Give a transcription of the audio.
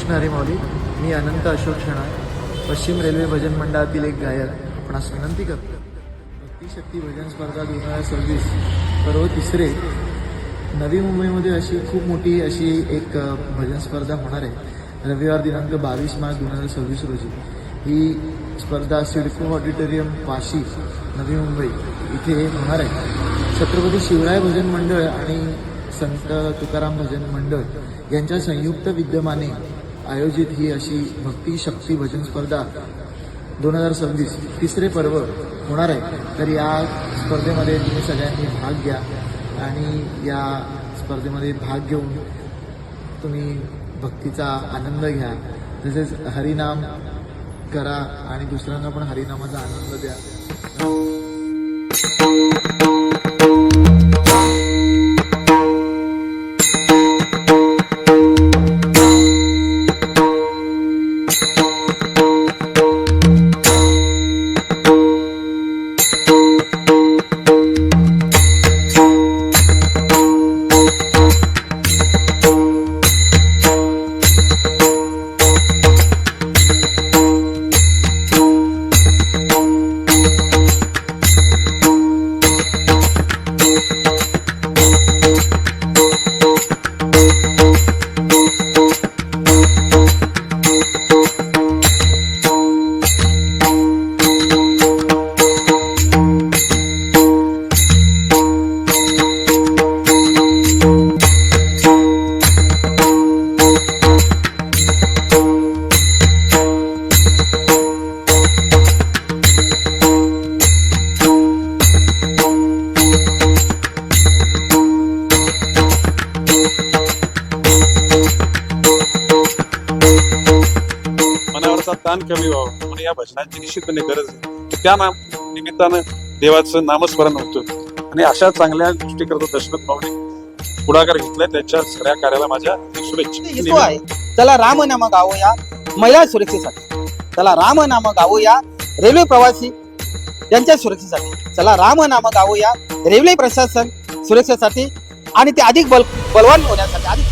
कृष्ण हरी माऊली. मी अनंत अशोक शेणार, पश्चिम रेल्वे भजन मंडळातील एक गायक. आपणास विनंती करतो, भक्ती शक्ती भजन स्पर्धा 2026 पर्व तिसरे नवी मुंबईमध्ये अशी खूप मोठी अशी एक भजन स्पर्धा होणार आहे. रविवार दिनांक 22 मार्च 2026 रोजी ही स्पर्धा सिडको ऑडिटोरियम वाशी नवी मुंबई इथे होणार आहे. छत्रपती शिवराय भजन मंडळ आणि संत तुकाराम भजन मंडळ यांच्या संयुक्त विद्यमाने आयोजित ही अशी भक्ती शक्ती भजन स्पर्धा 2026 तिसरे पर्व होणार आहे. तर या स्पर्धेमध्ये तुम्ही सगळ्यांनी भाग घ्या आणि या स्पर्धेमध्ये भाग घेऊन तुम्ही भक्तीचा आनंद घ्या. तसेच हरिनाम करा आणि दुसऱ्यांना पण हरिनामाचा आनंद द्या. ताण कमी व्हावं म्हणून या भजनाची निश्चितपणे गरज आहे. त्या निमित्तानं देवाचं नामस्मरण होतं आणि अशा चांगल्या गोष्टी करतो दशरथ माऊली पुढाकार घेतलाय. त्यांच्या सगळ्या कार्याला माझ्या शुभेच्छा. चला राम नाम गावूया महिला सुरक्षेसाठी, चला राम नाम गावूया रेल्वे प्रवासी यांच्या सुरक्षेसाठी, चला राम नाम गावूया रेल्वे प्रशासन सुरक्षेसाठी आणि ते अधिक बलवान होण्यासाठी.